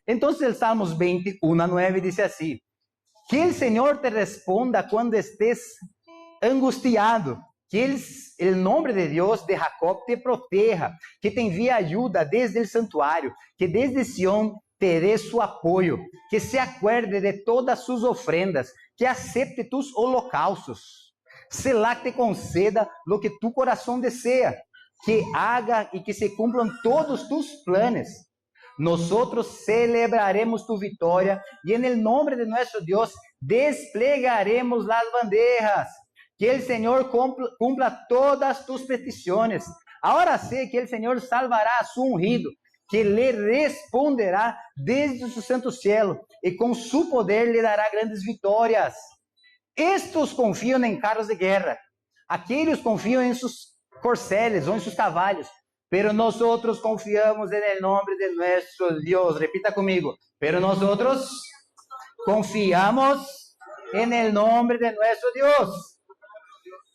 Entonces el Salmos 21:9 dice así: que el Señor te responda cuando estés angustiado, que el nombre de Dios de Jacob te proteja, que te envíe ayuda desde el santuario, que desde Sión te dé su apoyo, que se acuerde de todas sus ofrendas, que acepte tus holocaustos. Selah te conceda lo que tu corazón desea, que haga y que se cumplan todos tus planes. Nosotros celebraremos tu victoria y en el nombre de nuestro Dios desplegaremos las banderas. Que el Señor cumpla todas tus peticiones. Ahora sé que el Señor salvará a su ungido, que le responderá desde su santo cielo y con su poder le dará grandes victorias. Estos confían en carros de guerra, aquellos confían en sus corceles o en sus caballos, pero nosotros confiamos en el nombre de nuestro Dios. Repita conmigo: pero nosotros confiamos en el nombre de nuestro Dios.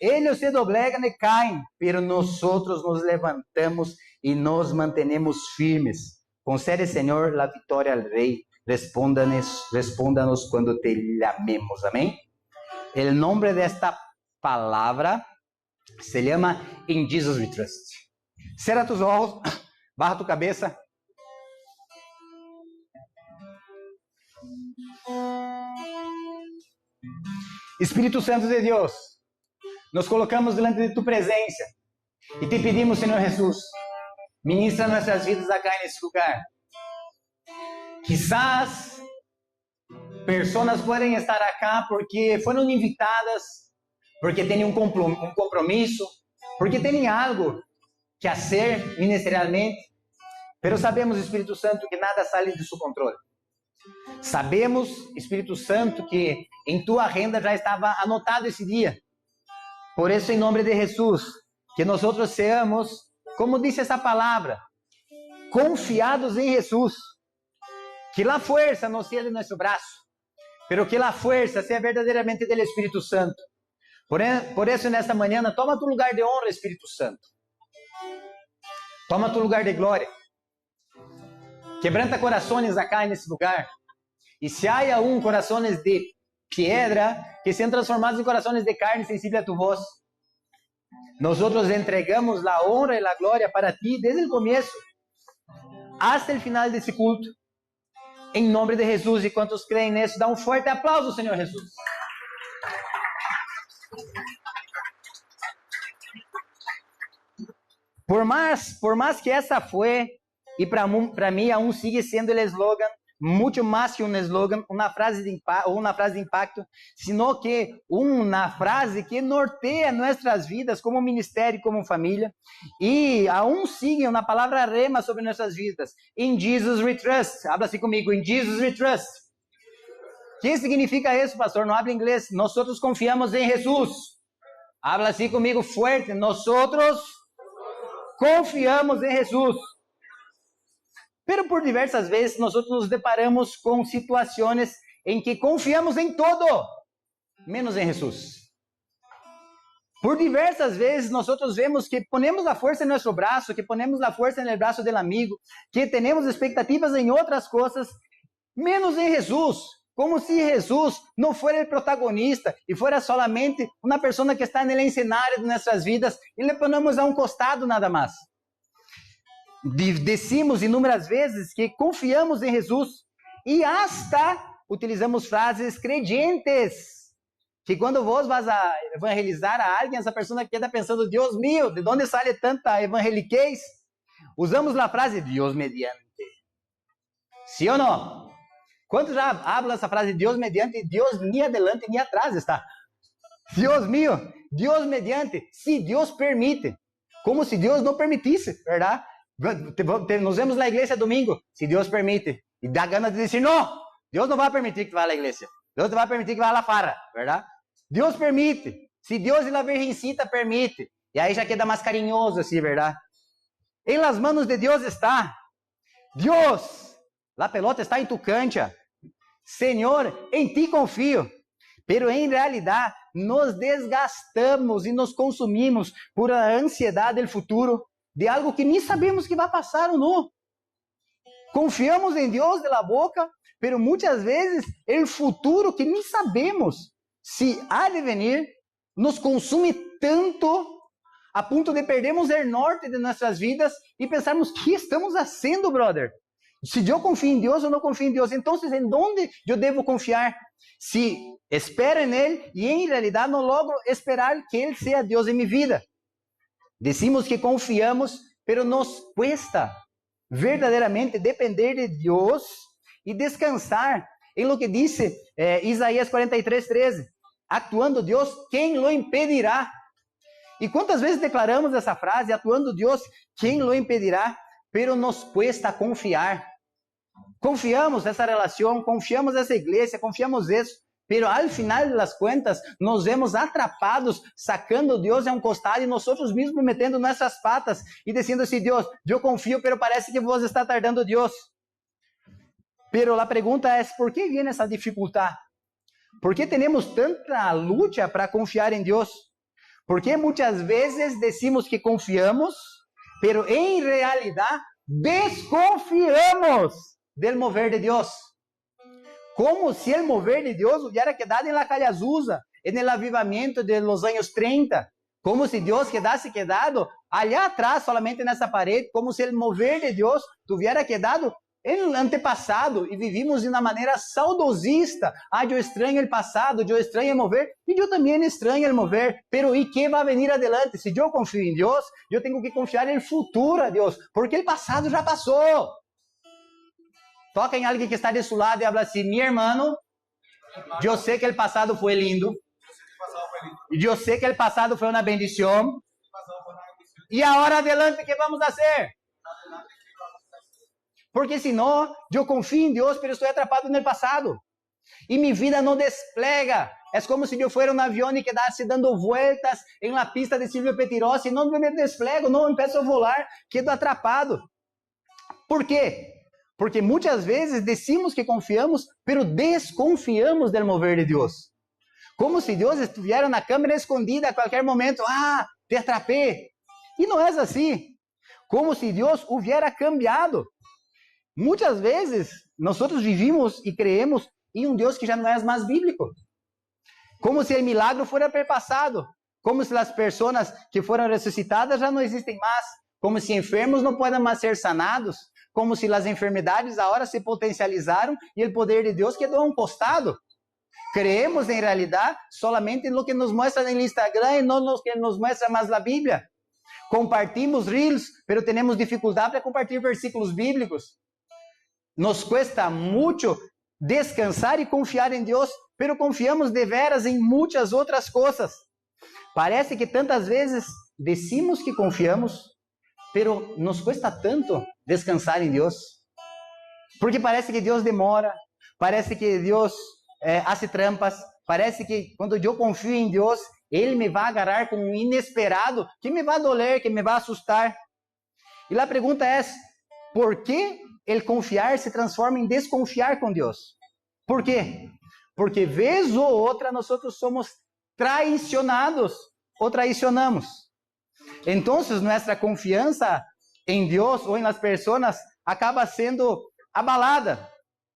Ellos se doblegan y caen, pero nosotros nos levantamos y nos mantenemos firmes. Concede, Señor, la victoria al Rey. Respóndanos cuando te llamemos. Amén. El nombre de esta palabra se llama In Jesus We Trust. Cierra tus ojos, baja tu cabeça. Espírito Santo de Deus, nos colocamos delante de tu presença e te pedimos, Senhor Jesus, ministra nossas vidas acá nesse lugar. Quizás pessoas podem estar acá porque foram invitadas, porque têm um compromisso, porque têm algo que fazer ministerialmente, pero sabemos, Espírito Santo, que nada sai de seu controle. Sabemos, Espírito Santo, que em tua agenda já estava anotado esse dia. Por isso, em nome de Jesus, que nós seamos, como disse essa palavra, confiados em Jesus. Que a força não seja de nosso braço, pero que a força seja verdadeiramente do Espírito Santo. Por isso, nesta manhã, toma tu lugar de honra, Espírito Santo. Toma tu lugar de glória. Quebranta corações acá nesse lugar. E se há corações de piedra, que sejam transformados em corações de carne sensível a tu voz. Nós entregamos a honra e a glória para ti desde o começo hasta o final desse culto. Em nome de Jesus, e quantos creem nisso, dá um forte aplauso, Senhor Jesus. Por mais que essa foi, e para mim aún sigue sendo o slogan, muito mais que um slogan, uma frase de impacto, sino que uma frase que norteia nossas vidas como ministério, como família, e aún sigue na palavra rema sobre nossas vidas. In Jesus we trust. Habla assim comigo: In Jesus we trust. O que significa isso, pastor? Não habla inglês. Nós confiamos em Jesus. Habla assim comigo forte: nós confiamos em Jesus. Pero por diversas vezes nós nos deparamos com situações em que confiamos em todo, menos em Jesus. Por diversas vezes nós vemos que ponemos a força em nosso braço, que ponemos a força no braço do amigo, que temos expectativas em outras coisas, menos em Jesus. Como se Jesus não fosse o protagonista e fosse solamente uma pessoa que está no cenário de nossas vidas e le ponemos a costado nada mais. Decimos inúmeras vezes que confiamos em Jesus e hasta utilizamos frases creyentes, que quando vos vas a evangelizar a alguém, essa pessoa queda pensando: Deus mío, de onde sale tanta evangeliquez? Usamos a frase Deus mediante. ¿Sí ou não? Quantos já hablam essa frase Deus mediante? Deus nem adelante nem atrás está. Deus mío, Deus mediante, se Deus permite. Como se Deus não permitisse, verdade? Nos vemos na igreja domingo, se Deus permite, e dá ganas de dizer: não, Deus não vai permitir que tu vá à igreja, Deus não vai permitir que vá à la farra, verdade? Deus permite, se Deus e a Virgencita permite, e aí já queda mais carinhoso assim, verdade? Em las manos de Deus está. Deus, la pelota está em tu cancha. Senhor, em ti confio. Pero em realidade, nos desgastamos e nos consumimos por a ansiedade do futuro, de algo que nem sabemos que vai passar ou não. Confiamos em Deus de la boca, pero muitas vezes o futuro que nem sabemos se há de venir nos consume tanto a ponto de perdermos o norte de nossas vidas e pensarmos, o que estamos fazendo, brother? Se eu confio em Deus ou não confio em Deus, então em onde eu devo confiar? Se espero em Ele e em realidade não logro esperar que Ele seja Deus em minha vida. Decimos que confiamos, pero nos cuesta verdadeiramente depender de Deus e descansar em lo que disse Isaías 43:13. Actuando Deus, quem lo impedirá? E quantas vezes declaramos essa frase, atuando Deus, quem lo impedirá? Pero nos cuesta confiar. Confiamos nessa relação, confiamos nessa igreja, confiamos nisso, pero al final das contas, nos vemos atrapados, sacando Deus a um costado e nós mesmos metendo nossas patas e dizendo assim, Deus, eu confio, pero parece que vos está tardando Deus. Pero a pergunta é, por que vem essa dificuldade? Por que temos tanta luta para confiar em Deus? Porque muitas vezes decimos que confiamos, pero em realidade desconfiamos del mover de Deus. Como se o mover de Deus hubiera quedado em la calle Azusa, en el avivamiento de los años 30. Como se Deus quedase quedado allá atrás, solamente nessa parede, como se o mover de Deus tuviera quedado no antepassado e vivimos de uma maneira saudosista. Eu estranho o passado, eu estranho o mover, e eu também estranho o mover. Pero e que vai venir adelante? Se eu confio em Deus, eu tenho que confiar no futuro a Deus, porque o passado já passou. Toca em alguém que está de seu lado e habla assim, mi hermano, eu sei que o passado foi lindo, eu sei que o passado foi uma bendição, e agora adelante, que vamos fazer? Porque senão, eu confio em Deus, mas estou atrapado no passado. E minha vida não desplega. É como se eu fosse um avião e quedasse dando voltas em uma pista de Silvio Pettirossi. Não me desplego, não empiezo a voar, quedo atrapado. Por quê? Porque muitas vezes decimos que confiamos, pero desconfiamos do mover de Deus. Como se Deus estivesse na câmera escondida a qualquer momento. Te atrapei. E não é assim. Como se Deus hubiera cambiado. Muitas vezes, nós vivimos e creemos em um Deus que já não é mais bíblico. Como se o milagre fora perpassado. Como se as pessoas que foram ressuscitadas já não existem mais. Como se enfermos não podem mais ser sanados. Como se as enfermidades agora se potencializaram e o poder de Deus quedou a um costado. Creemos em realidade solamente no que nos mostra no Instagram e não no que nos mostra mais na Bíblia. Compartimos reels, pero temos dificuldade para compartilhar versículos bíblicos. Nos cuesta muito descansar e confiar em Deus, pero confiamos de veras em muitas outras coisas. Parece que tantas vezes decimos que confiamos, pero nos cuesta tanto descansar em Deus. Porque parece que Deus demora, parece que Deus hace trampas, parece que quando eu confio em Deus, Ele me vai agarrar com um inesperado que me vai doler, que me vai assustar. E a pergunta é, por que el confiar se transforma em desconfiar com Deus? Por quê? Porque vez ou outra nós somos traicionados ou traicionamos. Então, nossa confiança em Deus ou em las pessoas acaba sendo abalada.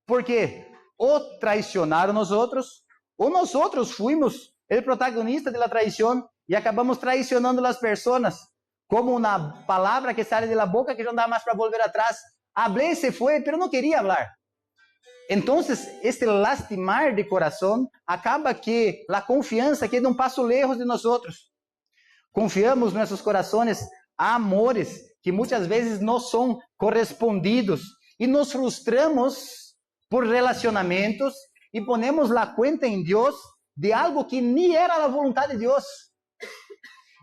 Por quê? Ou traicionaram nós outros, ou nós outros fuimos o protagonista da traição e acabamos traicionando as pessoas. Como na palavra que sai da boca que não dá mais para volver atrás. Hablé, se foi, pero não queria falar. Então, este lastimar de coração acaba que a confiança queda um passo lejos de nós outros. Confiamos nossos corações a amores que muitas vezes não são correspondidos e nos frustramos por relacionamentos e ponemos a conta em Deus de algo que nem era a vontade de Deus.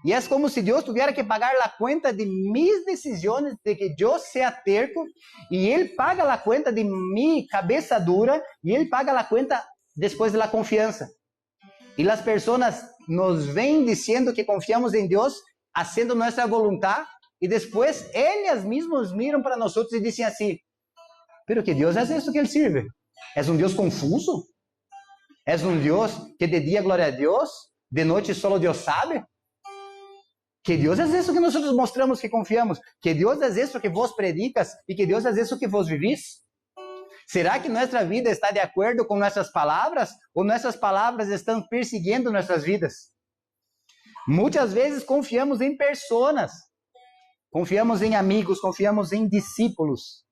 E é como se Deus tivesse que pagar a conta de mis decisões, de que eu seja terco, e Ele paga a conta de minha cabeça dura, e Ele paga a conta depois da confiança. E as pessoas nos vêm dizendo que confiamos em Deus, fazendo nossa vontade, e depois eles mesmos miram para nós e dizem assim, pero que Deus é isso que Ele sirve? É um Deus confuso? É um Deus que de dia glória a Deus, de noite solo Deus sabe? Que Deus é isso que nós mostramos que confiamos. Que Deus é isso que vos predicas e que Deus é isso que vos vivis. Será que nossa vida está de acordo com nossas palavras ou nossas palavras estão perseguindo nossas vidas? Muitas vezes confiamos em pessoas, confiamos em amigos, confiamos em discípulos.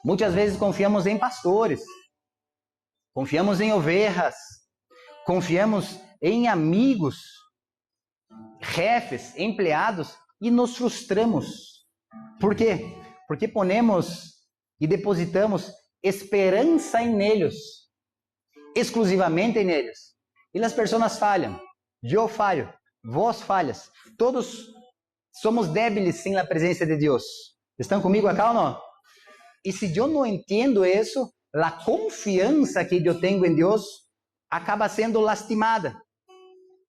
Muitas vezes confiamos em pastores, confiamos em ovelhas, confiamos em amigos, chefes, empregados e nos frustramos. Por quê? Porque ponemos e depositamos esperança em eles, exclusivamente em eles. E as pessoas falham, eu falho, vós falhas, todos somos débiles sem a presença de Deus. Estão comigo acá ou não? E se eu não entendo isso, a confiança que eu tenho em Deus acaba sendo lastimada.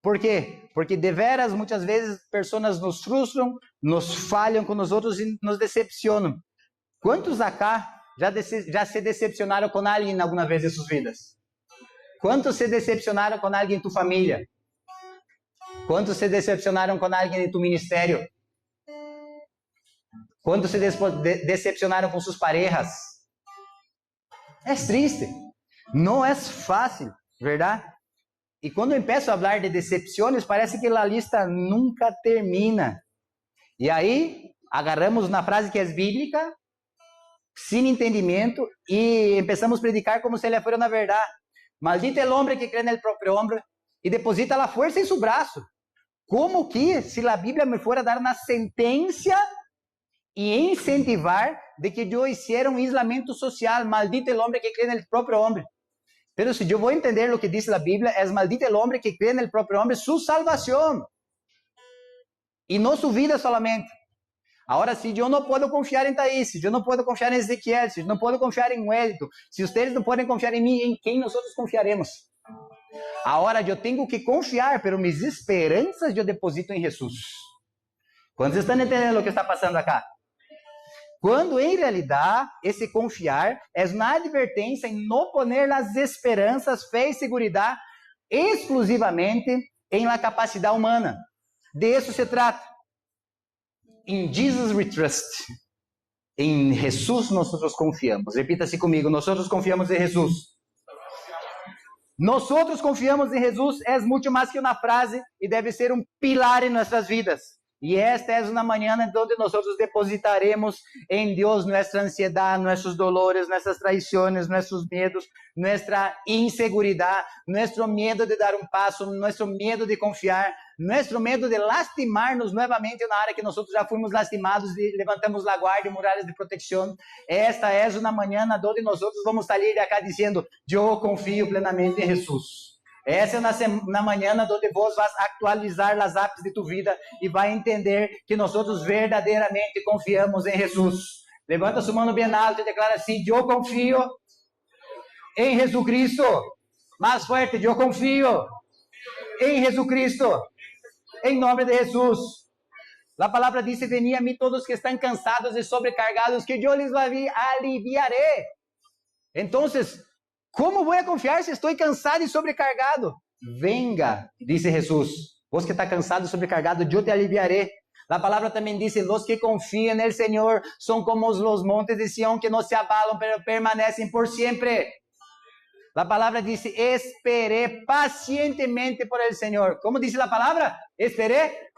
Por quê? Porque de veras, muitas vezes, pessoas nos frustram, nos falham com os outros e nos decepcionam. Quantos acá já se decepcionaram com alguém alguma vez em suas vidas? Quantos se decepcionaram com alguém em tua família? Quantos se decepcionaram com alguém em tu ministério? Quantos se decepcionaram com suas parejas? É triste. Não é fácil, verdade? E quando eu começo a falar de decepções, parece que a lista nunca termina. E aí, agarramos na frase que é bíblica, sem entendimento, e começamos a predicar como se ela fosse na verdade. Maldito é o homem que crê no próprio homem e deposita a força em seu braço. Como que, se a Bíblia me fora dar uma sentença e incentivar de que eu hiciera um isolamento social, maldito é o homem que crê no próprio homem. Pero se eu vou entender o que diz a Bíblia, é maldito é o homem que crê no próprio homem, sua salvação. E não sua vida solamente. Agora, se eu não posso confiar em Thaís, se eu não posso confiar em Ezequiel, se eu não posso confiar em Wellington, se vocês não podem confiar em mim, em quem nós outros confiaremos? Agora, eu tenho que confiar, pero minhas esperanças eu deposito em Jesus. Quantos estão entendendo o que está passando acá? Quando, em realidade, esse confiar é uma advertência em não poner as esperanças, fé e segurança exclusivamente em la capacidade humana. De isso se trata. In Jesus we trust. Em Jesus nós confiamos. Repita-se comigo, nós confiamos em Jesus. Nós confiamos em Jesus é muito mais que uma frase e deve ser um pilar em nossas vidas. E esta é uma manhã onde nós depositaremos em Deus nossa ansiedade, nossos dolores, nossas traições, nossos medos, nossa inseguridade, nosso medo de dar um passo, nosso medo de confiar, nosso medo de lastimar-nos novamente na área que nós já fomos lastimados e levantamos a guarda e muralhas de proteção. Esta é uma manhã onde nós vamos sair de acá dizendo: eu confio plenamente em Jesus. Essa é na manhã onde vos vas atualizar as apps de tu vida e vai entender que nós verdadeiramente confiamos em Jesus. Levanta sua mão bem alto e declara assim: eu confio em Jesus Cristo. Mais forte: eu confio em Jesus Cristo. Em nome de Jesus. A palavra diz: veni a mim todos que estão cansados e sobrecargados, que eu lhes aliviaré. Então, como vou confiar se estou cansado e sobrecargado? Venga, disse Jesus. Vos que está cansado e sobrecargado, eu te aliviaré. A palavra também diz: los que confiam no Senhor são como os montes de Sião que não se abalam, pero permanecem por sempre. A palavra diz: esperé pacientemente por el Senhor. Como diz a palavra? Esperé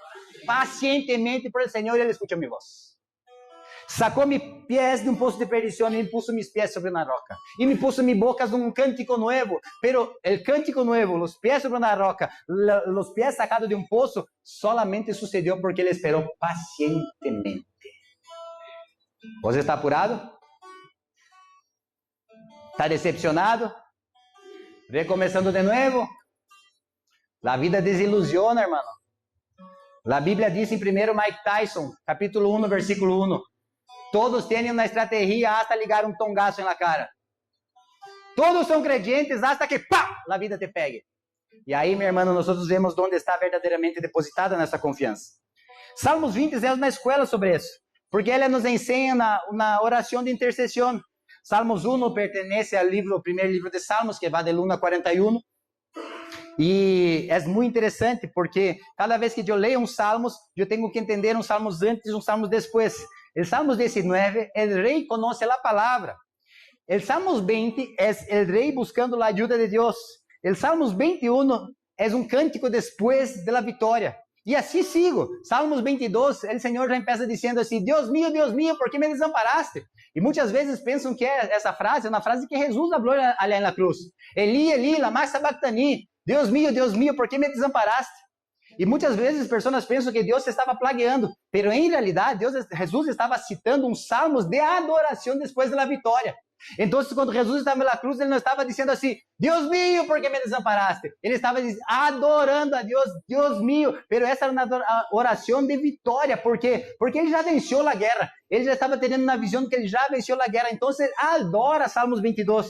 pacientemente por el Senhor e Ele escuta minha voz. Sacou mis pés de um poço de perdição e me puso mis pés sobre uma roca. E me puso mis bocas de um cântico nuevo. Pero el cântico nuevo, los pés sobre uma roca, los pés sacados de um poço, solamente sucedeu porque ele esperou pacientemente. Você está apurado? Está decepcionado? Recomeçando de novo? A vida desilusiona, hermano. A Bíblia diz em 1 Mike Tyson, capítulo 1, versículo 1. Todos têm uma estratégia hasta ligar um tongaço na cara. Todos são crentes hasta que pá, a vida te pegue. E aí, meu irmão, nós vemos onde está verdadeiramente depositada nossa confiança. Salmos 20 é uma escola sobre isso, porque ele nos ensina na oração de intercessão. Salmos 1 pertence ao primeiro livro de Salmos, que vai de 1 a 41. E é muito interessante porque cada vez que eu leio uns salmos, eu tenho que entender uns salmos antes e uns salmos depois. El Salmos 19, el rey conoce la palabra. El Salmos 20 es el rey buscando la ayuda de Dios. El Salmos 21 es un cántico después de la victoria. E assim sigo. Salmos 22, o Senhor já começa dizendo assim: Deus mío, ¿por que me desamparaste? E muitas vezes pensam que essa frase é uma frase que Jesus falou ali na cruz. Eli, lama sabachthani. Deus mío, ¿por que me desamparaste? E muitas vezes pessoas pensam que Deus estava plagueando, mas em realidade Jesus estava citando uns salmos de adoração depois da vitória. Então, quando Jesus estava na cruz, ele não estava dizendo assim: Deus mío, ¿por que me desamparaste? Ele estava adorando a Deus, Deus mío. Mas essa era uma oração de vitória. ¿Por quê? Porque ele já venceu a guerra. Ele já estava tendo uma visão que ele já venceu a guerra. Então, ele adora Salmos 22.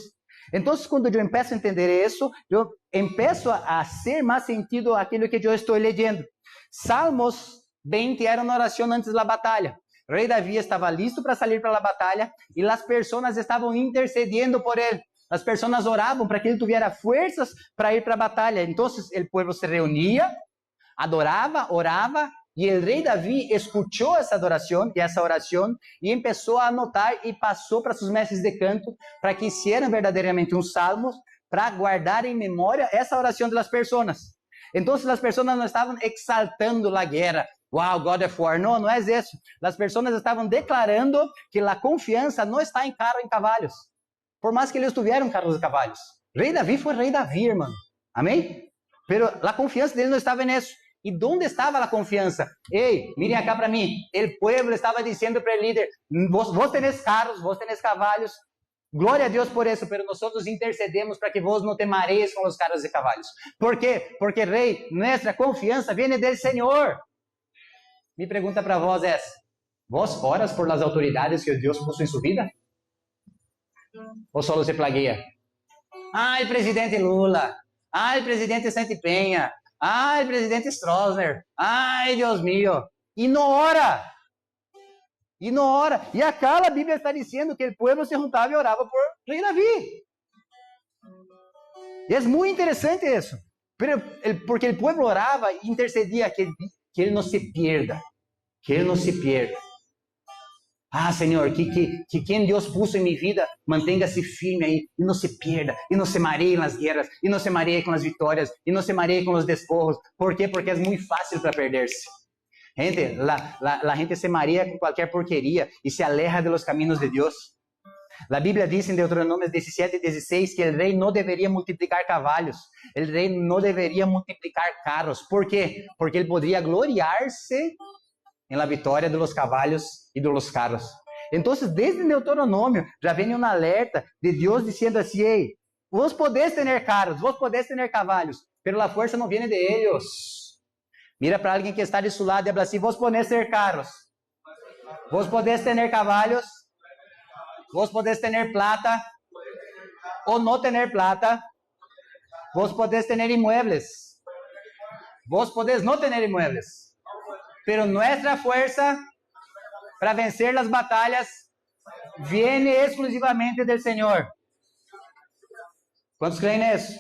Então, quando eu começo a entender isso, eu começo a ser mais sentido aquilo que eu estou lendo. Salmos 20 era uma oração antes da batalha. O rei Davi estava listo para sair para a batalha e as pessoas estavam intercedendo por ele. As pessoas oravam para que ele tivesse forças para ir para a batalha. Então, o povo se reunia, adorava, orava, e o rei Davi escutou essa adoração e essa oração e começou a anotar e passou para seus mestres de canto para que hicieran verdadeiramente uns salmos para guardar em memória essa oração das pessoas. Então, as pessoas não estavam exaltando a guerra. Wow, God of War. Não é isso. As pessoas estavam declarando que a confiança não está em carro e em cavalos. Por mais que eles tuvieram carros e cavalos. Rei Davi foi rei Davi, irmão. Amém? Pero a confiança dele não estava nisso. E onde estava a confiança? Ei, mirem acá para mim. O povo estava dizendo para o líder: vos tenés carros, vos tenés cavalos. Glória a Deus por isso, pero nós intercedemos para que vos não te marees com os carros e cavalos. ¿Por quê? Porque, rei, nossa confiança vem do Senhor. Mi pergunta para vós é: vós oras por las autoridades que Deus puso em sua vida? Ou só se plagueia? Ai, presidente Lula. Ai, presidente Santi Penha. Ai, presidente Stroessner. Ai, Deus mío. E não ora. E acá a Bíblia está dizendo que o povo se juntava e orava por rei Davi. E é muito interessante isso. Porque o povo orava e intercedia que ele não se pierda. Que ele não se pierda. Ah, Senhor, que quem Deus puso em minha vida mantenha-se firme aí e não se pierda, e não se mareie nas guerras, e não se mareie com as vitórias, e não se mareie com os despojos. ¿Por quê? Porque é muito fácil para perder-se. Gente, la gente se marea com qualquer porqueria e se aleja de los caminos de Deus. A Bíblia diz em Deuteronômio 17:16 que o rei não deveria multiplicar cavalos, o rei não deveria multiplicar carros. ¿Por quê? Porque ele poderia gloriar-se em la vitória de los cavalos e de los carros. Então, desde Deuteronômio já vem um alerta de Deus dizendo assim: ei, vos podés ter carros, vos podés ter cavalos, pero a força não vem de eles. Mira para alguém que está de seu lado e habla assim: vos podés ter carros, vos podés ter cavalos, vos podés ter plata ou não ter plata, vos podés ter imóveis, vos podés não ter imóveis. Pero nuestra fuerza para vencer las batallas viene exclusivamente del Señor. ¿Cuántos creen eso?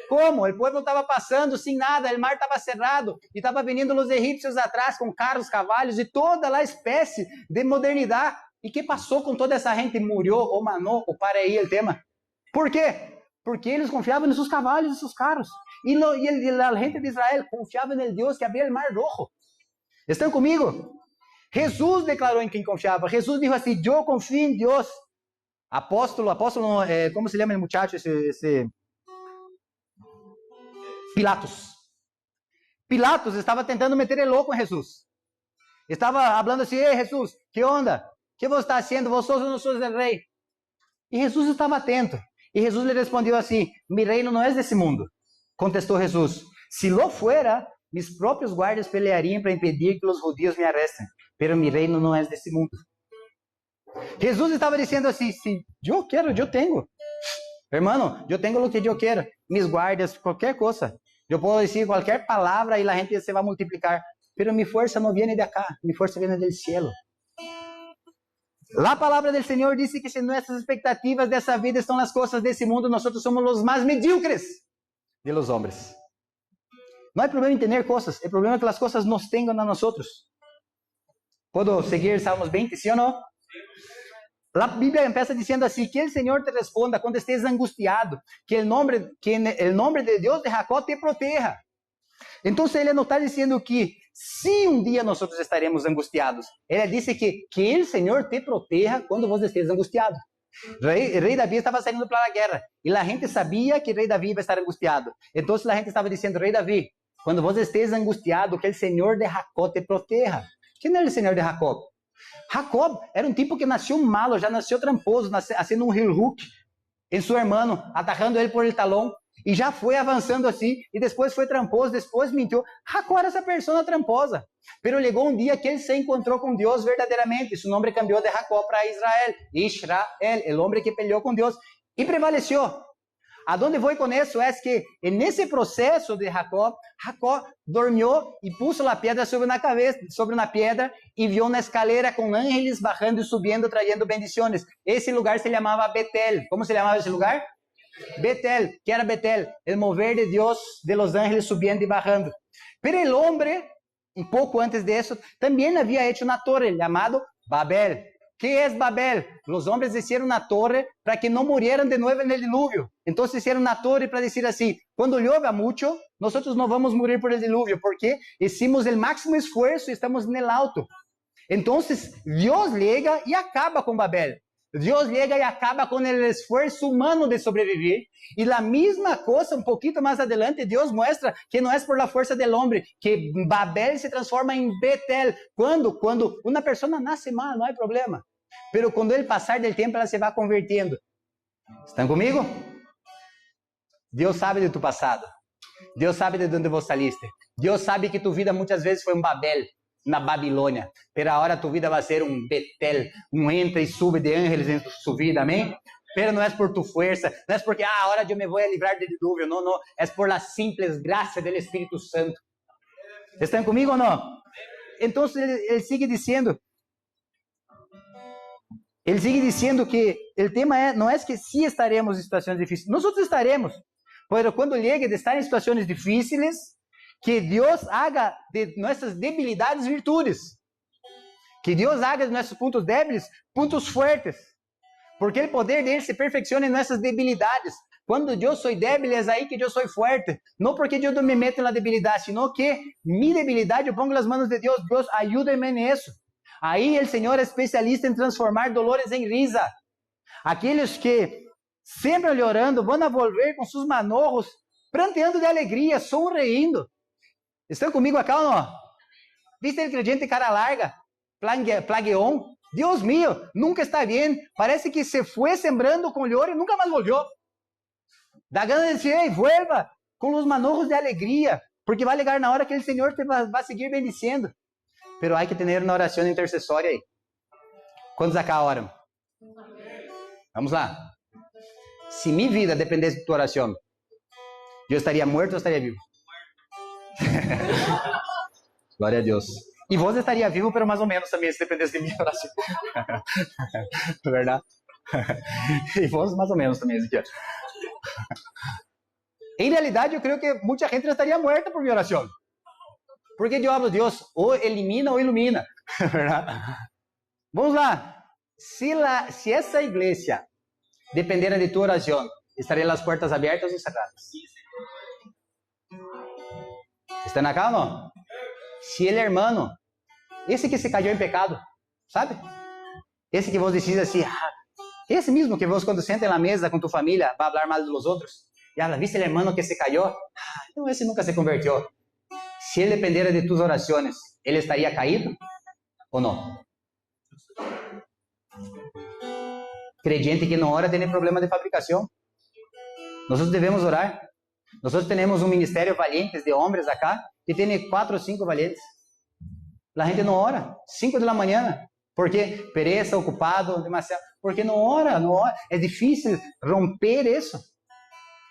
Como? O povo estava passando sem nada, o mar estava cerrado e estava vindo os egípcios atrás com carros, cavalos e toda a espécie de modernidade. E que passou com toda essa gente? Murió ou manou, ou para aí o tema. Por quê? Porque eles confiavam em seus cavalos e seus carros. E a gente de Israel confiava no Deus que abria o mar rojo. Estão comigo? Jesus declarou em quem confiava. Jesus disse assim: eu confio em Deus. Apóstolo, como se chama o muchacho esse? Pilatos. Pilatos estava tentando meter ele louco em Jesus. Estava falando assim: ei, Jesus, que onda? O que você está fazendo? Você ou não sos o rei? E Jesus estava atento. E Jesus lhe respondeu assim: mi reino não é desse mundo. Contestou Jesus: se lo fuera, mis próprios guardas peleariam para impedir que os judeus me arrestem, pero mi reino não é desse mundo. Jesus estava dizendo assim: sim, eu quero, eu tenho. Hermano, eu tenho o que eu quero. Mis guardas, qualquer coisa. Eu posso dizer qualquer palavra e a gente se vai multiplicar. Pero mi força não vem de acá, mi força vem do cielo. A palavra do Senhor disse que se nossas expectativas dessa vida estão nas coisas desse mundo, nós somos os mais medíocres de los homens. Não há problema em ter coisas, o problema é que as coisas nos tenham a nós. ¿Puedo seguir Salmos 20, sí o no? La Biblia empieza diciendo así, que el Señor te responda cuando estés angustiado, que el nombre de Dios de Jacob te proteja. Entonces, ele não está dizendo que se um dia nós estaremos angustiados. Ele disse que el Señor te proteja quando você esteja angustiado. Rei Davi estava saindo para a guerra, e a gente sabia que Rei Davi ia estar angustiado. Então, a gente estava dizendo, Rei Davi, quando você esteja angustiado, que o Senhor de Jacob te proteja. Quem era o Senhor de Jacob? Jacob era um tipo que nasceu malo, já nasceu tramposo, haciendo um heel hook em seu irmão, atacando ele por el talão, e já foi avançando assim, e depois foi tramposo, depois mentiu. Jacob era essa pessoa tramposa. Pero chegou um dia que ele se encontrou com Deus verdadeiramente, seu nome cambiou de Jacob para Israel, o homem que peleou com Deus, e prevaleceu. A donde vou com isso é que nesse processo de Jacob dormiu e puso a pedra sobre uma cabeça, sobre uma pedra, e viu uma escalera com ángeles bajando e subindo, trayendo bendições. Esse lugar se chamava Betel. Como se chamava esse lugar? Betel. Que era Betel? El mover de Deus, de los ángeles subindo e bajando. Pero el hombre, um pouco antes de isso, também havia hecho uma torre chamada Babel. ¿Qué es Babel? Los hombres hicieron una torre para que no murieran de nuevo en el diluvio. Entonces hicieron una torre para decir así, cuando llueva mucho, nosotros no vamos a morir por el diluvio, porque hicimos el máximo esfuerzo y estamos en el alto. Entonces Dios llega y acaba con Babel. Dios llega y acaba con el esfuerzo humano de sobrevivir. Y la misma cosa, un poquito más adelante, Dios muestra que no es por la fuerza del hombre, que Babel se transforma en Betel. Cuando una persona nace mal, no hay problema. Pero cuando el pasar del tiempo, ela se va convirtiendo. ¿Están conmigo? Dios sabe de tu pasado. Dios sabe de dónde vos saliste. Dios sabe que tu vida muchas veces fue un Babel, na Babilônia. Pero ahora tu vida va a ser un Betel, un entra y sube de ángeles en tu vida, amén? Pero no es por tu fuerza, no es porque, ahora yo me voy a librar del diluvio, no, es por la simple gracia del Espíritu Santo. ¿Están conmigo o no? Entonces él sigue diciendo que el tema no es que sí estaremos en situaciones difíciles, nosotros estaremos, pero cuando llegue de estar en situaciones difíciles, que Dios haga de nuestras debilidades virtudes, que Dios haga de nuestros puntos débiles puntos fuertes, porque el poder de Él se perfecciona en nuestras debilidades. Cuando yo soy débil, es ahí que yo soy fuerte, no porque yo no me meto en la debilidad, sino que mi debilidad yo pongo en las manos de Dios. Dios, ayúdame en eso. Aí o Senhor é especialista em transformar dolores em risa. Aqueles que sempre orando vão a volver com seus manojos, pranteando de alegria, sonriendo. Estão comigo acá ou não? ¿Viste o creyente cara larga? Plagueón. Dios mío, nunca está bem. Parece que se foi sembrando com lloro e nunca mais volvió. Dá ganas de dizer, vuelva com os manojos de alegria, porque vai chegar na hora que o Senhor te vai seguir bendiciendo. Pero hay que tener una oración intercesoria ahí. ¿Cuántos acá oran? Vamos lá. Si mi vida dependesse de tu oración, yo estaría muerto o estaría vivo. Glória a Deus. E vos estaria vivo, pero mais ou menos também, se dependesse de minha oração. Verdade? E vos mais ou menos também. Em realidade, eu creio que muita gente já estaria muerta por minha oração. Porque Deus ou elimina ou ilumina. Vamos lá. Se essa igreja dependera de tu oração, estariam as portas abertas ou cerradas? Estão acá ou não? Se ele é irmão, esse que se caiu em pecado, sabe? Esse que vos diz assim, esse mesmo que vos quando senta na mesa com tu família, vai falar mal dos outros, e habla, viste o irmão que se caiu? Então esse nunca se convertiu. Se ele dependera de tus orações, ele estaria caído ou não? Creyente que não ora tem problema de fabricação. Nós devemos orar. Nós temos um ministério valientes de homens acá, que tem 4 ou 5 valientes. A gente não ora, 5 da manhã, porque pereza, ocupado, demasiado. Porque não ora. É difícil romper isso.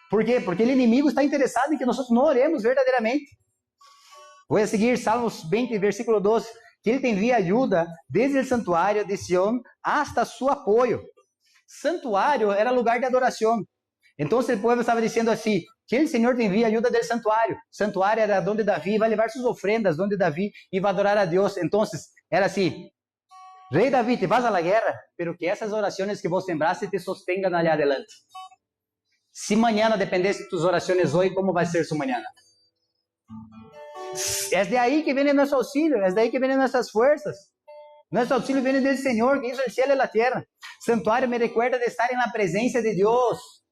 Por quê? Porque o inimigo está interessado em que nós não oremos verdadeiramente. Vou seguir Salmos 20, versículo 12. Que Ele te envia ajuda desde o santuário de Sión hasta su apoio. Santuário era lugar de adoração. Entonces el pueblo estaba diciendo así, que el Señor te envía ayuda del santuario. Santuario era donde David iba a llevar sus ofrendas, donde David iba a adorar a Dios. Entonces, era así, Rey David, te vas a la guerra, pero que esas oraciones que vos sembraste te sostengan allá adelante. Si mañana dependesse de tus oraciones hoy, ¿cómo va a ser su mañana? Es de ahí que viene nuestro auxilio, es de ahí que vienen nuestras fuerzas. Nuestro auxilio viene del Señor, que hizo el cielo y la tierra. Santuario me recuerda de estar en la presencia de Dios.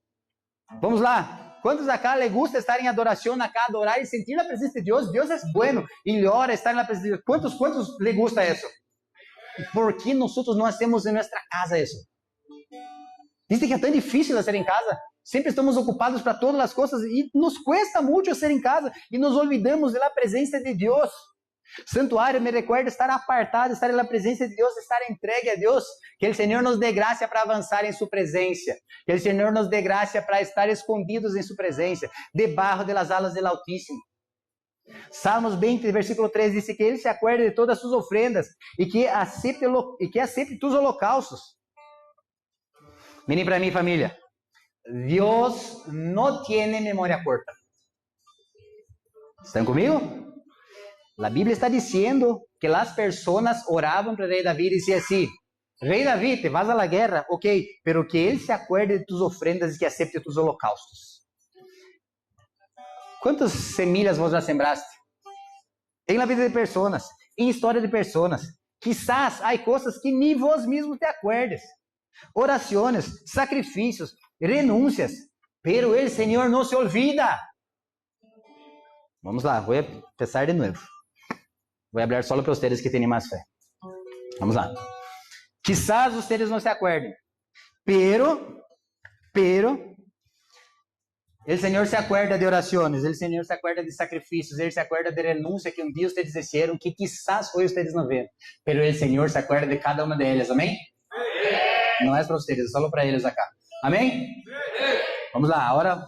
Vamos lá. ¿Cuántos acá le gusta estar en adoración acá, adorar y sentir la presencia de Dios? Dios es bueno y le ora estar en la presencia de Dios. ¿Cuántos le gusta eso? ¿Por qué nosotros no hacemos en nuestra casa eso? Dice que es tan difícil hacer en casa. Sempre estamos ocupados para todas as coisas e nos cuesta muito ser em casa e nos olvidamos da presença de Deus. Santuário me recuerda estar apartado, estar na presença de Deus, estar entregue a Deus. Que o Senhor nos dê graça para avançar em sua presença. Que o Senhor nos dê graça para estar escondidos em sua presença, debaixo das alas do Altíssimo. Salmos 20, versículo 3 diz que Ele se acuerda de todas as suas ofrendas e que aceite tus holocaustos. Miren para mim, família. Dios no tiene memoria corta. ¿Están conmigo? La Biblia está diciendo que las personas oraban para el rey David y decían así, Rey David, te vas a la guerra, ok, pero que él se acuerde de tus ofrendas y que acepte tus holocaustos. ¿Cuántas semillas vos já sembraste? En la vida de personas, en historia de personas. Quizás hay cosas que ni vos mismo te acuerdes. Oraciones, sacrificios, renúncias, pero el Señor no se olvida. Vamos lá, vou empezar de novo. Vou hablar solo para ustedes que têm mais fé. Vamos lá. Quizás ustedes não se acuerden, pero el Señor se acuerda de oraciones, el Señor se acuerda de sacrificios, Ele se acuerda de renúncia que um dia ustedes hicieron, que quizás hoy ustedes não veem, pero el Señor se acuerda de cada uma de ellas, amém? Não é para ustedes, é solo para eles acá. Amém? Vamos lá, agora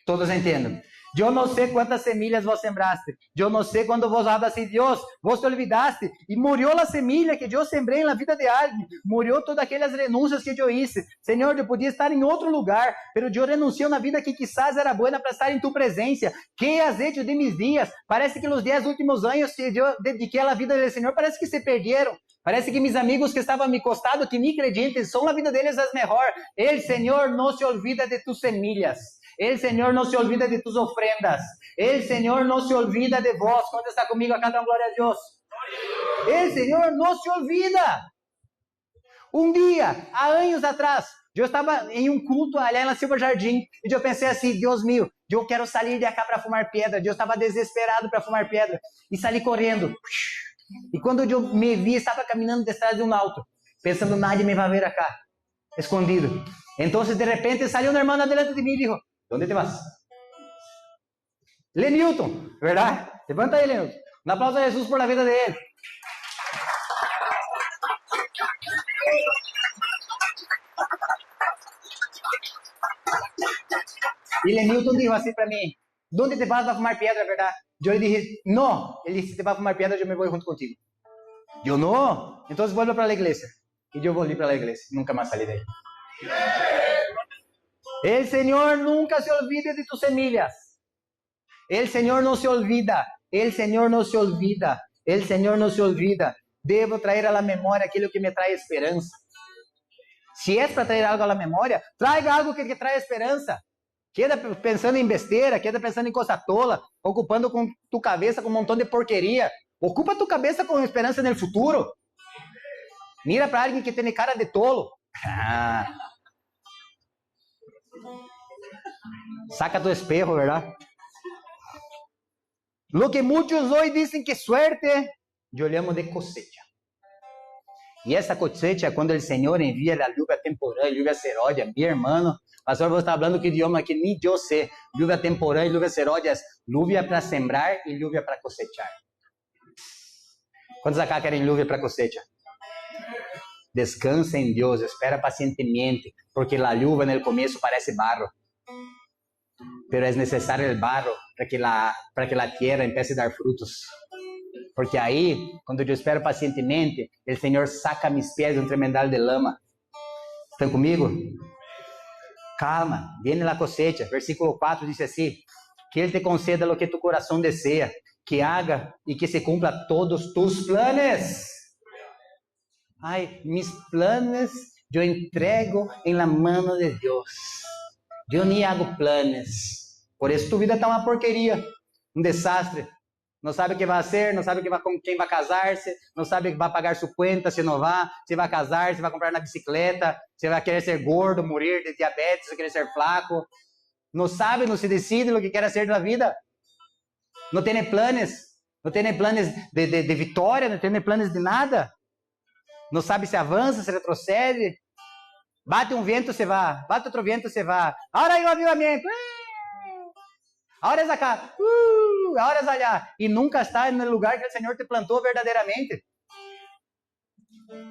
todos entendam. Eu não sei quantas semillas vos sembraste. Eu não sei quando vos hablas assim, Deus, vos te olvidaste e morreu a semilha que eu sembrei na vida de alguém. Morreu todas aquelas renúncias que eu hice. Senhor, eu podia estar em outro lugar, mas eu renunciei na vida que quizás era boa para estar em tu presença. Que has hecho de mis dias? Parece que os 10 últimos anos que eu dediquei à vida do Senhor, parece que se perderam. Parece que mis amigos que estavam a mi costado, que ni creyentes, são a vida deles as melhor. El Senhor não se olvida de tus semillas. El Senhor não se olvida de tus ofrendas. El Senhor não se olvida de vós. Quando está comigo, acá dá glória a Deus. El Senhor não se olvida. Um dia, há anos atrás, eu estava em um culto ali na Silva Jardim e eu pensei assim, Deus meu, eu quero sair de cá para fumar pedra. Eu estava desesperado para fumar pedra e saí correndo. E quando eu me vi, estava caminhando detrás de um auto, pensando, nadie me vai ver acá, escondido. Então, de repente, saiu uma irmã delante de mim e disse, ¿dónde te vas? Lee Newton, ¿verdad? Levanta aí, Newton. Un aplauso a Jesús por la vida de él. Y Lee Newton dijo así para mí, ¿dónde te vas a fumar piedra, verdad? Yo le dije, no. Él dice, si te vas a fumar piedra, yo me voy junto contigo. Yo no. Entonces vuelvo para la iglesia. Y yo volví para la iglesia. Nunca más salí de ahí. El Señor nunca se olvida de tus semillas. El Señor no se olvida. El Señor no se olvida. El Señor no se olvida. Debo traer a la memoria aquilo que me trae esperanza. Si es para traer algo a la memoria, traiga algo que trae esperanza. Queda pensando em besteira, queda pensando em coisa tola, ocupando com tu cabeça com um montão de porqueria. Ocupa tu cabeça com esperança no futuro. Mira para alguém que tem cara de tolo. Saca tu espejo, ¿verdad? Lo que muchos hoy dicen que suerte, yo llamo de cosecha. Y esa cosecha, cuando el Señor envía la lluvia temporal, lluvia seródia, mi hermano, pastor, vos está hablando que idioma que ni yo sé, lluvia temporal y lluvia seródia, lluvia para sembrar y lluvia para cosechar. ¿Cuántos acá quieren lluvia para cosecha? Descansa en Dios, espera pacientemente, porque la lluvia en el comienzo parece barro. Pero es necesario el barro para que la tierra empiece a dar frutos. Porque ahí, cuando yo espero pacientemente, el Señor saca mis pies de un tremendal de lama. ¿Están conmigo? calma, viene la cosecha. Versículo 4 dice así, que Él te conceda lo que tu corazón desea, que haga y que se cumpla todos tus planes. Ay, mis planes yo entrego en la mano de Dios. Yo ni hago planes. Por eso tu vida está uma porqueria, um desastre. Não sabe o que vai ser, não sabe com quem vai casar-se, não sabe que vai pagar sua conta, se não vai, se vai casar, se vai comprar na bicicleta, se vai querer ser gordo, morrer de diabetes, se vai querer ser flaco. Não sabe, não se decide o que quer ser na vida. Não tem planos, não tem planos de vitória, não tem planos de nada. Não sabe se avança, se retrocede. Bate um vento, você vai. Bate outro vento, você vai. Ahora hay un avivamiento. Ahora es acá. Ahora es allá. E nunca está no lugar que o Senhor te plantou verdadeiramente.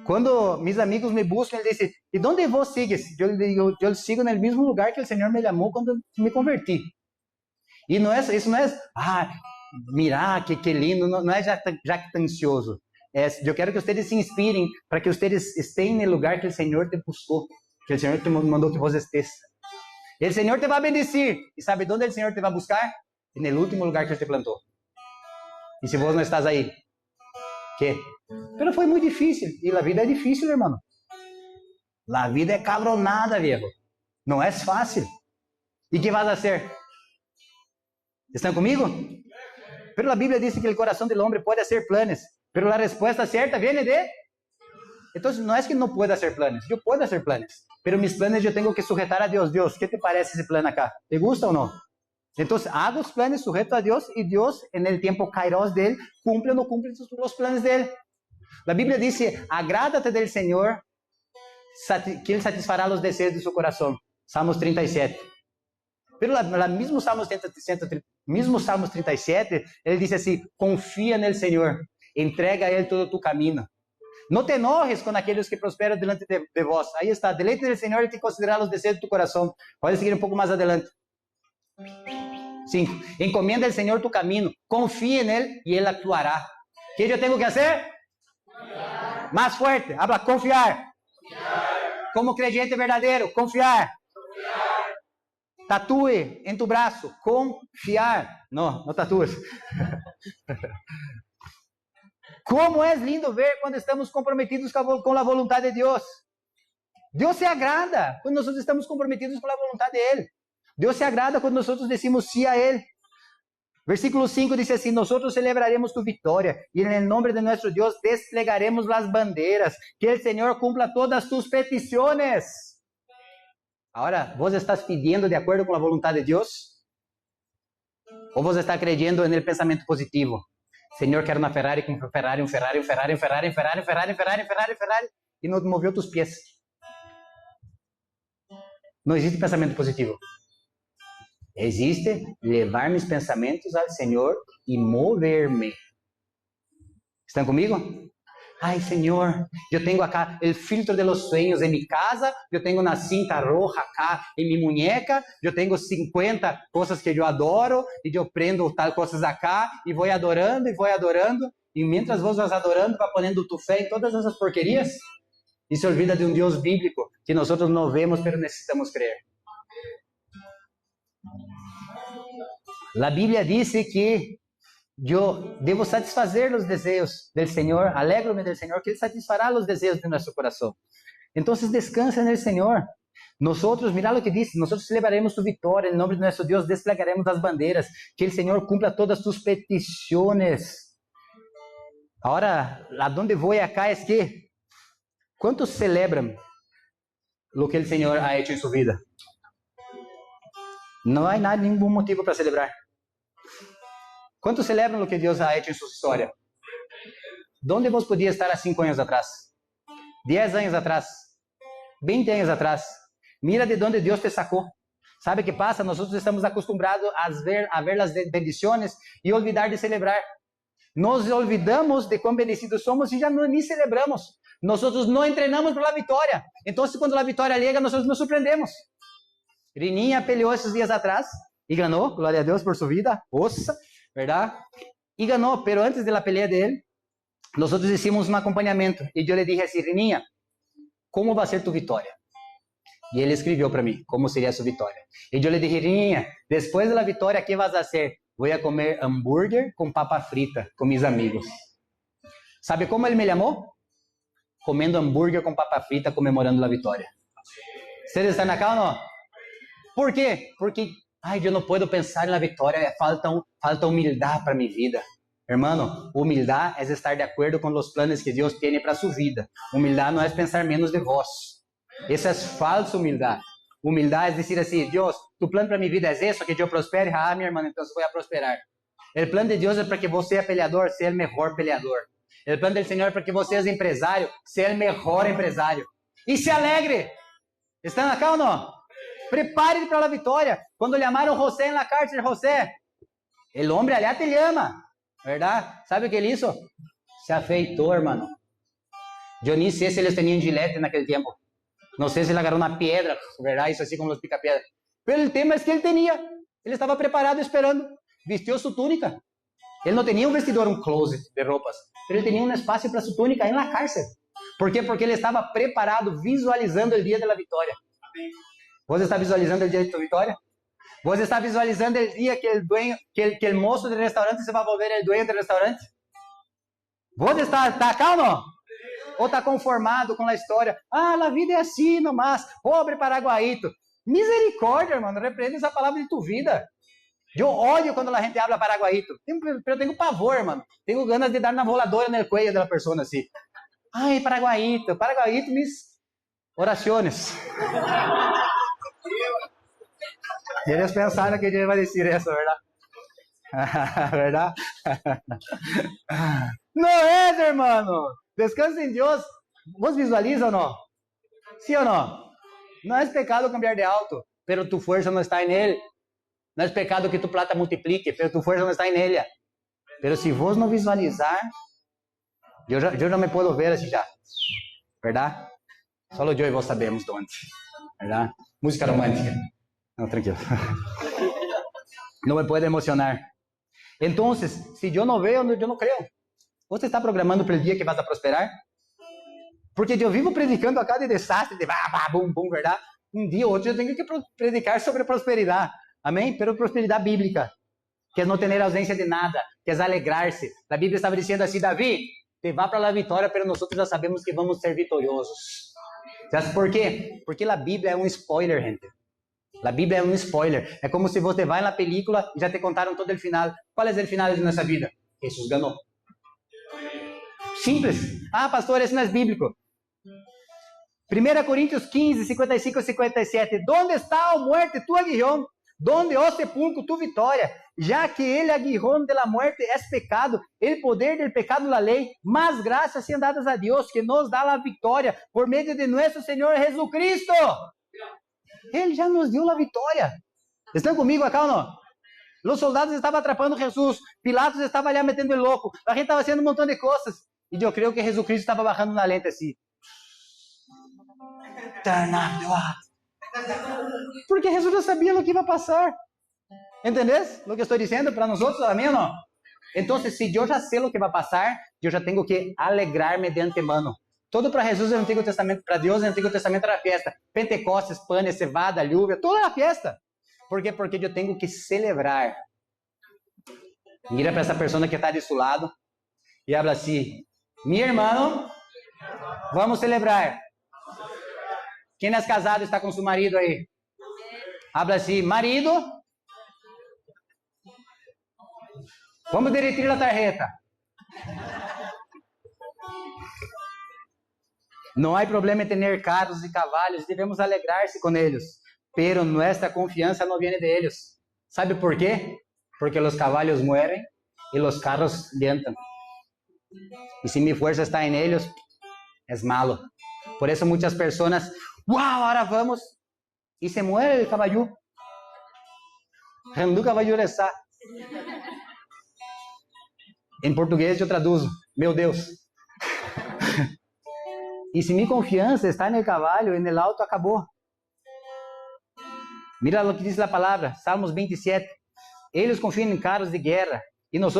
Quando mis amigos me buscam, eles dizem, e onde vos sigues? Eu digo, eu sigo no mesmo lugar que o Senhor me chamou quando me converti. E não é, isso não é, mirar, que lindo, não é jactancioso. Eu quero que vocês se inspirem para que vocês estejam no lugar que o Senhor te buscou, que o Senhor te mandou que vos estés. O Senhor te vai bendecir. E sabe onde o Senhor te vai buscar? No último lugar que Ele te plantou. E se vos não estás aí? ¿Qué? Pero foi muito difícil. E a vida é difícil, irmão. A vida é cabronada, viejo. Não é fácil. E que vas a hacer? ¿Estão comigo? Pero a Bíblia diz que o coração do homem pode fazer planos. Pero a resposta certa viene de... Então, não é que não pueda hacer planos. Eu posso fazer planos. Pero mis planos eu tenho que sujetar a Deus. Deus, que te parece esse plano acá? ¿Te gusta ou não? Então, hago os planos, sujeto a Deus, e Deus, no tempo kairos dele, cumple ou não cumple os planos dele. A Bíblia diz, agrada-te del Senhor, que Ele satisfará os desejos de seu coração. Salmos 37. Pero mesmo Salmos 37, ele diz assim, confia no Senhor, entrega a Ele todo o tu caminho. Não te enojes com aqueles que prosperam delante de vós. Aí está, deleite do Senhor e te considerará os desejos do tu coração. Pode seguir um pouco mais adelante. 5. Encomenda ao Senhor tu caminho, confia nele e Ele actuará. O que eu tenho que fazer? Confiar. Mais forte, habla, confiar. Confiar. Como creyente verdadeiro, confiar. Confiar. Tatue em tu braço, confiar. Não tatues. Como é lindo ver quando estamos comprometidos com a vontade de Deus. Deus se agrada quando nós estamos comprometidos com a vontade de Ele. Deus se agrada quando nós decimos sim a Ele. Versículo 5 diz assim, nós celebraremos tu vitória e em nome de nosso Deus desplegaremos as bandeiras, que o Senhor cumpla todas tus petições. Agora, vos estás pedindo de acordo com a vontade de Deus? Ou vos está creyendo no pensamento positivo? Senhor, quero uma Ferrari, com um Ferrari, e não moveu tus pés. Não existe pensamento positivo. Existe levar meus pensamentos ao Senhor e mover-me. Estão comigo? Ai, Senhor, eu tenho acá o filtro de los sueños em minha casa, eu tenho uma cinta roja acá em minha muñeca, eu tenho 50 coisas que eu adoro, e eu prendo tal coisas acá, e vou adorando, e mientras vos vas adorando, vai ponendo tu fé em todas essas porquerias, e se olvida de um Deus bíblico, que nós não vemos, mas necessitamos crer. A Bíblia diz que eu devo satisfazer os desejos do Senhor, alegro-me do Senhor, que Ele satisfará os desejos de nosso coração. Então, descansa no Senhor. Nós, mira o que diz, nós celebraremos tu vitória, em nome de nosso Deus, desplegaremos as bandeiras, que o Senhor cumpra todas tus petições. Agora, aonde vou acá é que, quantos celebram o que o Senhor ha hecho em sua vida? Não há nada, nenhum motivo para celebrar. Quantos celebram o que Deus ha hecho em sua história? Onde você podia estar há 5 anos atrás? 10 anos atrás? 20 anos atrás? Mira de onde Deus te sacou. ¿Sabe o que passa? Nós estamos acostumados a ver as bendições e olvidar de celebrar. Nos olvidamos de quão bendecidos somos e já nem celebramos. Nós não treinamos para a vitória. Então, quando a vitória chega, nós nos surpreendemos. Rininha peleou esses dias atrás e ganhou, glória a Deus por sua vida, verdade? E ganhou, pero antes da pelea dele, nós hicimos um acompanhamento e eu lhe dije assim, Rininha, como vai ser tu vitória? E ele escreveu para mim como seria sua vitória. E eu lhe dije, Niña, depois da vitória, ¿qué vas a hacer? Voy a comer hambúrguer com papa frita com mis amigos. ¿Sabe como ele me chamou? Comendo hambúrguer com papa frita, comemorando a vitória. Vocês estão acá ou não? Por quê? Porque, eu não posso pensar na vitória, falta humildade para minha vida. Hermano, humildade é estar de acordo com os planos que Deus tem para sua vida. Humildade não é pensar menos de vós. Essa é falsa humildade. Humildade é dizer assim, Deus, tu plano para minha vida é isso, que eu prospere? Minha irmã, então eu vou prosperar. O plano de Deus é para que você seja peleador, seja o melhor peleador. O plano do Senhor é para que você seja empresário, seja o melhor empresário. E se alegre. Estão acá ou não? Prepare-se para a vitória. Quando lhe chamaram José na cárcel, José, o homem allá te ama, verdade? Sabe o que ele hizo? Se afeitou, hermano. Eu nem sei se eles tinham gilete naquele tempo. Não sei se ele agarrou uma pedra, verdade? Isso assim como os pica-pedra. Mas o tema é que ele tinha. Ele estava preparado, esperando. Vestiu sua túnica. Ele não tinha um vestidor, um closet de roupas. Ele tinha um espaço para sua túnica aí na cárcel. Por quê? Porque ele estava preparado, visualizando o dia da vitória. Você está visualizando o dia da vitória? Você está visualizando o dia que o moço do restaurante se vai volver o dueño do restaurante? Você está acá ou não? Ou está conformado com a história? A vida é assim nomás. Pobre paraguaito. Misericórdia, irmão. Repreende essa palavra de tua vida. Eu odio quando a gente habla paraguaito. Eu tenho pavor, irmão. Tenho ganas de dar na voladora no cuello da pessoa assim. Paraguaito. Paraguaito, mis orações. Eles pensaram que ele vai dizer isso, verdade? ¿Verdad? Não é, hermano. Descansa em Deus. Vos visualiza ou não? Sim ou não? Não é pecado cambiar de auto, pero tu força não está em ele. Não é pecado que tu plata multiplique, pero tu força não está em ele. Pero se vos não visualizar, eu já me posso ver assim já. Verdade? Só eu e vos sabemos de onde. Verdade? Música romântica. Não, tranquilo. Não me pode emocionar. Então, se eu não vejo, eu não creio. Você está programando para o dia que vas a prosperar? Porque eu vivo predicando a cada desastre, de bum, bum, verdade? Um dia ou outro eu tenho que predicar sobre prosperidade. Amém? Pero prosperidade bíblica. Que é não ter ausência de nada. Que é alegrar-se. A Bíblia estava dizendo assim, Davi, te vá para a vitória, pero nós já sabemos que vamos ser vitoriosos. Sabe por quê? Porque a Bíblia é um spoiler, gente. A Bíblia é um spoiler. É como se você vai na película e já te contaram todo o final. Qual é o final de nossa vida? Jesus ganhou. Simples. Pastor, isso não é bíblico. 1 Coríntios 15, 55 e 57. ¿Dónde está, oh muerte, tu aguijón? ¿Dónde, oh sepulcro, tu vitória? Já que ele aguijón de la muerte é pecado, el poder del pecado la ley, mas graças sean dadas a Deus, que nos dá a vitória por meio de nosso Senhor Jesucristo. Ele já nos deu a vitória. Estão comigo acá ou não? Os soldados estavam atrapando Jesus. Pilatos estava ali metendo ele louco. A gente estava fazendo um montão de coisas. E eu creio que Jesus Cristo estava bajando na lente assim. Porque Jesus já sabia o que ia passar. ¿Entendés lo que estou dizendo para nós outros? Amém ou não? Então, se eu já sei o que vai passar, eu já tenho que alegrar-me de antemano. Todo para Jesus no Antigo Testamento, para Deus no Antigo Testamento era festa. Pentecostes, panes, cevada, lluvia, toda era festa. Por quê? Porque eu tenho que celebrar. Mira para essa pessoa que está de seu lado e habla assim, meu irmão, vamos celebrar. Quem é casado está com seu marido aí? Habla assim, marido, vamos derretir a tarjeta. Não há problema em ter carros e cavalos, devemos alegrar-se com eles. Pero nossa confiança não vem deles. ¿Sabe por quê? Porque os cavalos mueren e os carros lentam. E se minha força está em eles, é malo. Por isso muitas pessoas, agora vamos, e se muere o caballo. Rendu caballo está. Em português eu traduzo, meu Deus. E se minha confiança está no cavalo e no auto, acabou. Mira o que diz a palavra, Salmos 27. Eles confiam em carros de guerra e nós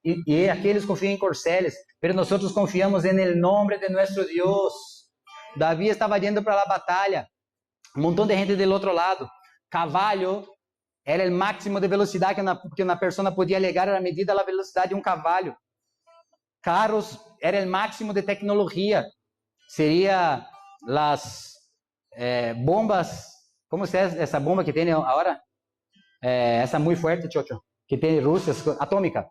e aqueles confiam em corceles, mas nós confiamos em el nome de nosso Deus. Davi estava indo para a batalha. Un montón de gente del otro lado. Caballo era el máximo de velocidad que una persona podía llegar a la medida de la velocidad de un caballo. Carros era el máximo de tecnología. Sería las bombas, ¿cómo se llama esa bomba que tiene ahora? Esa muy fuerte, Chocho, que tiene Rusia, atómica.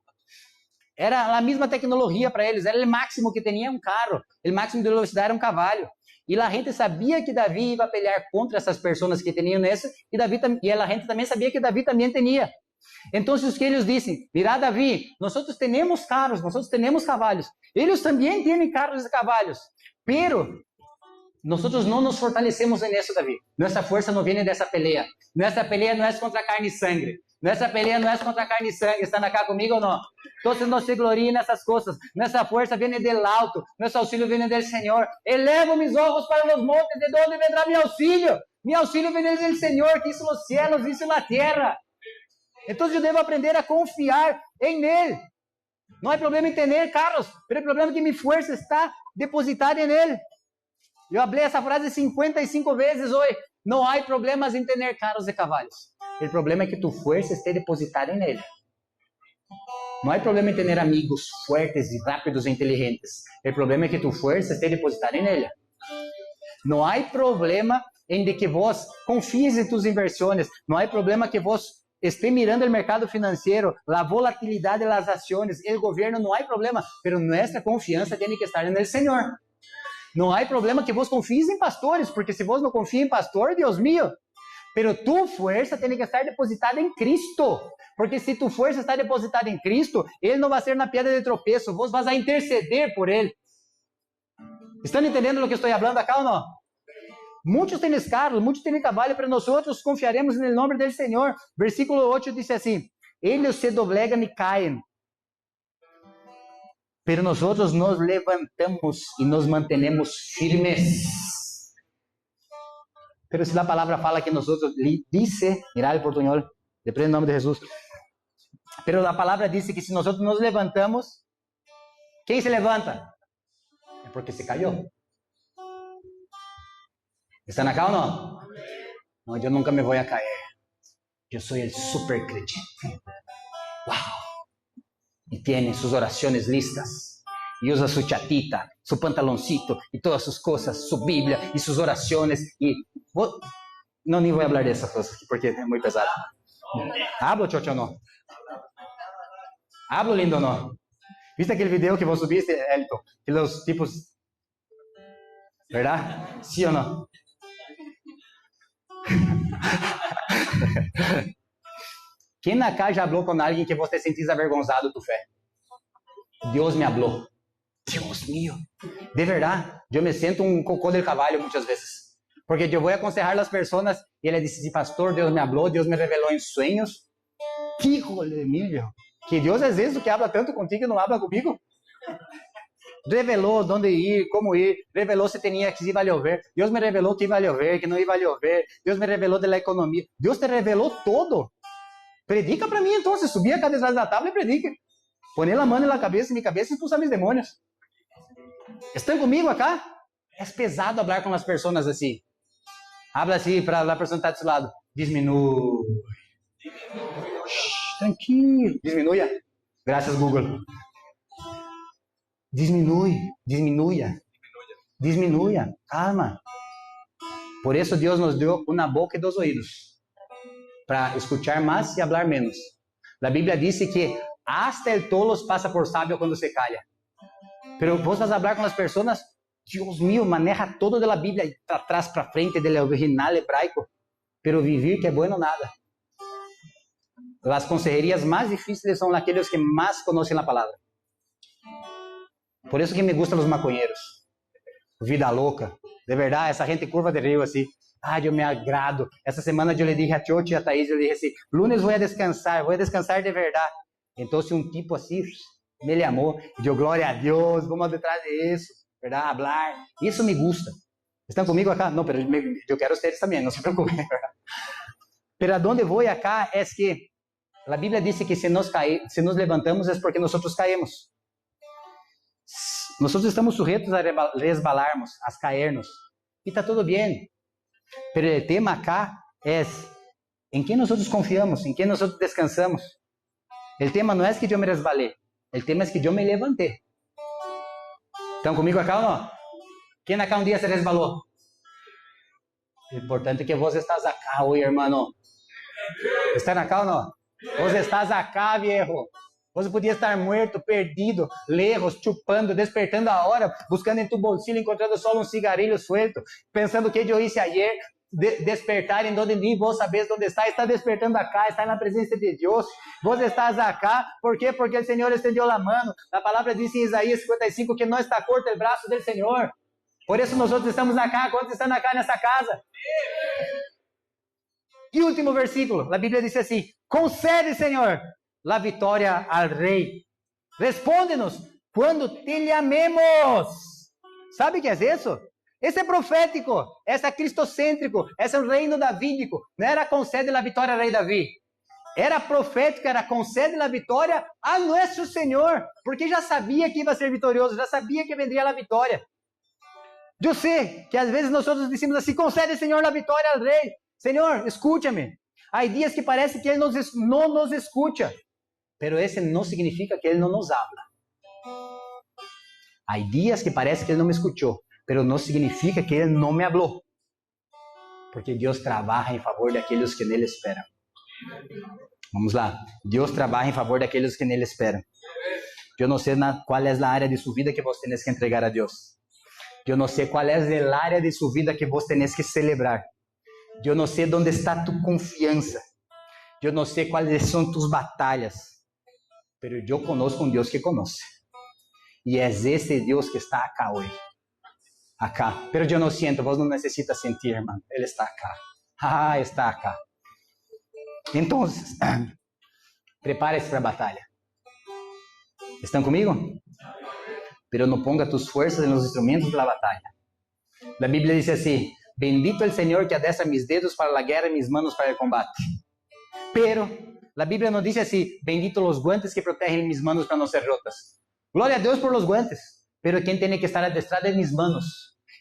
Era a mesma tecnologia para eles, era o máximo que tinha um carro, o máximo de velocidade era um cavalo. E a gente sabia que Davi ia pelear contra essas pessoas que tinham isso, e a gente também sabia que Davi também tinha. Então, os que eles dizem, mira Davi, nós temos carros, nós temos cavalos, eles também têm carros e cavalos, pero nós não nos fortalecemos nisso, Davi. Nossa força não vem dessa peleia. Nossa peleia não é contra carne e sangue. Nossa peleia não é contra carne e sangue. Estão acá comigo ou não? Então, não se gloriem nessas coisas. Nossa força vem do alto. Nosso auxílio vem do Senhor. Elevo meus olhos para os montes, de onde vendrá meu auxílio? Meu auxílio vem do Senhor, que hizo os céus, hizo a terra. Então, eu devo aprender a confiar em Ele. Não há problema em ter carros, mas o problema é que minha força está depositada em Ele. Eu falei essa frase 55 vezes hoje. Não há problemas em ter carros e cavalos. O problema é que tu força esteja depositada nele. Não há problema em ter amigos fortes e rápidos e inteligentes. O problema é que tu força esteja depositada nele. Não há problema em de que vos confies em tus inversões. Não há problema que vos esté mirando o mercado financeiro, a volatilidade das ações, o governo, não há problema. Mas nossa confiança tem que estar no Senhor. Não há problema que vos confies em pastores, porque se vos não confia em pastor, Deus mío, pero tu força tem que estar depositada em Cristo, porque se tu força está depositada em Cristo, Ele não vai ser na pedra de tropeço, vos vas a interceder por Ele. Estão entendendo o que estou falando acá ou não? Muitos têm carros, muitos têm cavalo, pero nós confiaremos no nome do Senhor. Versículo 8 diz assim, eles se doblegam e caem, pero nosotros nos levantamos y nos mantenemos firmes. Pero si la palabra fala que nosotros, dice, mira el portuñol, deprende el nombre de Jesús. Pero la palabra dice que si nosotros nos levantamos, ¿quién se levanta? Es porque se cayó. ¿Están acá o no? No, yo nunca me voy a caer. Yo soy el super creyente. Wow. Y tiene sus oraciones listas, y usa su chatita, su pantaloncito, y todas sus cosas, su Biblia, y sus oraciones, y... No, ni voy a hablar de esas cosas, porque es muy pesado. ¿Hablo, chocho, o no? ¿Hablo, lindo, o no? ¿Viste aquel video que vos subiste, Elton? Que los tipos... ¿Verdad? ¿Sí o no? ¿Quién acá ya habló con alguien que vos te sentís avergonzado de tu fe? Dios me habló. Dios mío. De verdad, yo me siento un cocô del caballo muchas veces. Porque yo voy a aconsejar a las personas y él dice, sí, pastor, Dios me habló, Dios me reveló en sueños. Híjole, mío. Que Dios es eso que habla tanto contigo y no habla conmigo. Revelou dónde ir, como ir, revelou se tinha que iba a llover. Deus me revelou que iba a llover, que não iba a llover. Deus me revelou da economia. Deus te revelou todo. Predica para mim então, subir a cadeira da tábua e predica. Põe a mão na cabeça, minha cabeça e expulsar meus demônios. Estão comigo acá? É pesado falar com as pessoas assim. Habla assim para a pessoa que está do seu lado. Diminui. Tranquilo. Diminua. Graças, Google. Diminua, calma. Por isso Deus nos deu uma boca e dois ouvidos, para escuchar mais e falar menos. A Bíblia diz que hasta el tolo passa por sábio quando se calla. Pero vos vas a falar com as pessoas, Deus mío, maneja todo de la Bíblia, para trás, para frente, del original hebraico, pero vivir que é bueno nada. As consejerias mais difíceis são aqueles que mais conhecem a palavra. Por isso que me gustam os maconheiros. Vida louca. De verdade, essa gente curva de rio assim. Ah, eu me agrado. Essa semana eu lhe dije a Chochi e a Thaís, eu lhe dije assim, lunes vou a descansar de verdade. Então, se um tipo assim me chamou, eu, glória a Deus, vamos detrás disso, verdade, hablar. Isso me gusta. Estão comigo acá? Não, pero eu quero ustedes também, não se preocupen. Pero a donde vou acá é que a Bíblia diz que se nos levantamos é porque nós caímos. Nós estamos sujeitos a resbalarmos, a cairmos. E está tudo bem. Pero el tema acá es en quem nós confiamos, em quem nós descansamos. O tema não é que eu me resbalei, o tema é que eu me levantei. Estão comigo acá ou não? Quem acá um dia se resbalou? O importante é que vos estás acá hoje, hermano. Está acá ou não? Vos estás acá, viejo. Você podia estar morto, perdido, lejos, chupando, despertando a hora, buscando em tu bolsillo, encontrando só um cigarrilho suelto, pensando que eu hice ayer, despertar em donde nem vos sabes onde está despertando acá, está na presença de Deus. Vos estás acá, ¿por quê? Porque o Senhor estendeu a mão. A palavra diz em Isaías 55 que não está corto o braço do Senhor. Por isso nós estamos acá. Quantos estão acá nessa casa? E último versículo, a Bíblia diz assim: concede, Senhor, la vitória al rei. Responde-nos quando te chamemos. Sabe o que é isso? Esse é profético, esse é cristocêntrico, esse é o reino davídico. Não era concede la vitória al rei Davi. Era profético, era concede la vitória a nosso Senhor. Porque já sabia que ia ser vitorioso, já sabia que vendria a vitória. Eu sei que às vezes nós dizemos assim: concede, Senhor, la vitória al rei. Senhor, escúchame. Há dias que parece que Ele não nos escuta. Pero esse não significa que Ele não nos habla. Há dias que parece que Ele não me escutou, pero não significa que Ele não me hablou. Porque Deus trabalha em favor daqueles que nele esperam. Vamos lá. Deus trabalha em favor daqueles que nele esperam. Eu não sei qual é a área de sua vida que você tem que entregar a Deus. Eu não sei qual é a área de sua vida que você tem que celebrar. Eu não sei onde está tu confiança. Eu não sei quais são tus batalhas. Pero eu conosco um Deus que conhece. E é esse Deus que está acá hoje. Acá. Pero eu não sinto, vos não necessita sentir, irmão. Ele está acá. Ah, está acá. Então, prepare-se para a batalha. Estão comigo? Pero não ponga tus fuerzas nos instrumentos da batalha. A Bíblia diz assim: bendito el Senhor que adestra mis dedos para la guerra e mis manos para el combate. Pero a Bíblia não diz assim: bendito los guantes que protegem mis manos para não ser rotas. Glória a Deus por los guantes. Pero quem tem que estar adestrado é mis manos.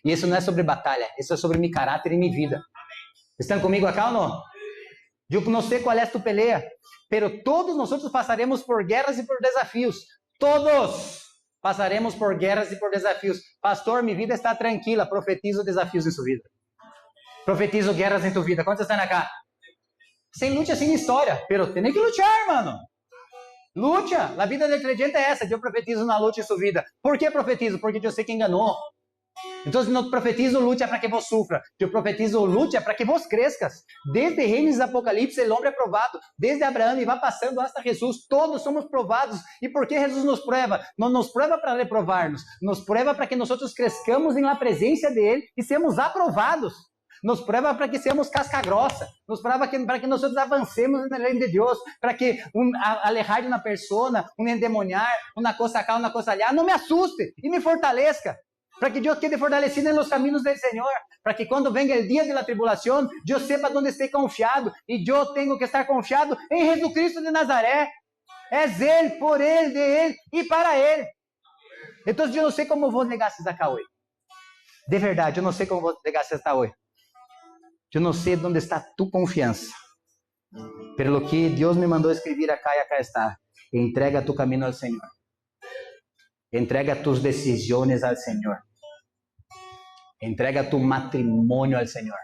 E isso não é sobre batalha, isso é sobre meu caráter e minha vida. Estão comigo acá ou não? Eu não sei qual é a tua peleia, pero todos nós passaremos por guerras e por desafios. Todos passaremos por guerras e por desafios. Pastor, minha vida está tranquila. Profetizo desafios em sua vida. Profetizo guerras em tua vida. Quantos estão acá? Sem luta, sem história. Pero tem que lutar, mano. Luta. A vida do crente é essa. Eu profetizo na luta em sua vida. Por que profetizo? Porque eu sei que enganou. Então, não profetizo luta para que vos sufra. Eu profetizo luta para que vos crescas. Desde Gênesis Apocalipse, o homem é provado. Desde Abraão e vai passando hasta Jesus. Todos somos provados. E por que Jesus nos prueba? Não nos prueba para reprovar-nos. Nos prueba para que nós crescamos na presença dele e sejamos aprovados. Nos prueba para que sejamos casca grossa. Nos prueba para que nós avancemos no reino de Deus. Para que alejar de uma pessoa, endemoniar, uma coisa cá, uma coisa allá, não me assuste e me fortaleça. Para que eu quede fortalecido nos caminhos do Senhor, para que quando venga o dia da tribulação, eu sepa onde estou confiado, e eu tenho que estar confiado em Jesus Cristo de Nazaré. É Ele, por Ele, de Ele e para Ele. Então eu não sei como vou negar essa acá hoje. De verdade, eu não sei como vou negar essa hoje. Eu não sei onde está tu confiança. Pelo que Deus me mandou escrever acá e acá está. Entrega tu caminho ao Senhor. Entrega tus decisões ao Senhor. Entrega tu matrimônio ao Senhor.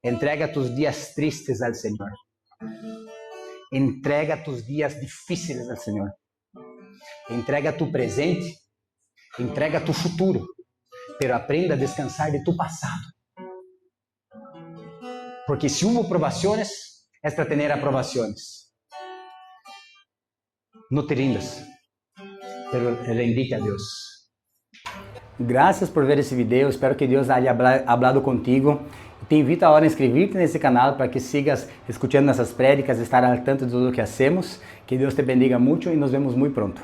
Entrega tus dias tristes ao Senhor. Entrega tus dias difíceis ao Senhor. Entrega tu presente. Entrega tu futuro. Pero aprenda a descansar de tu passado. Porque se hubo provações, é para ter aprovações. Não te rindas. Pero rendique a Deus. Graças por ver esse vídeo. Espero que Deus haya hablado contigo. Te invito agora a inscrever-te nesse canal para que sigas escutando essas prédicas, estar al tanto de tudo o que hacemos. Que Deus te bendiga muito e nos vemos muito pronto.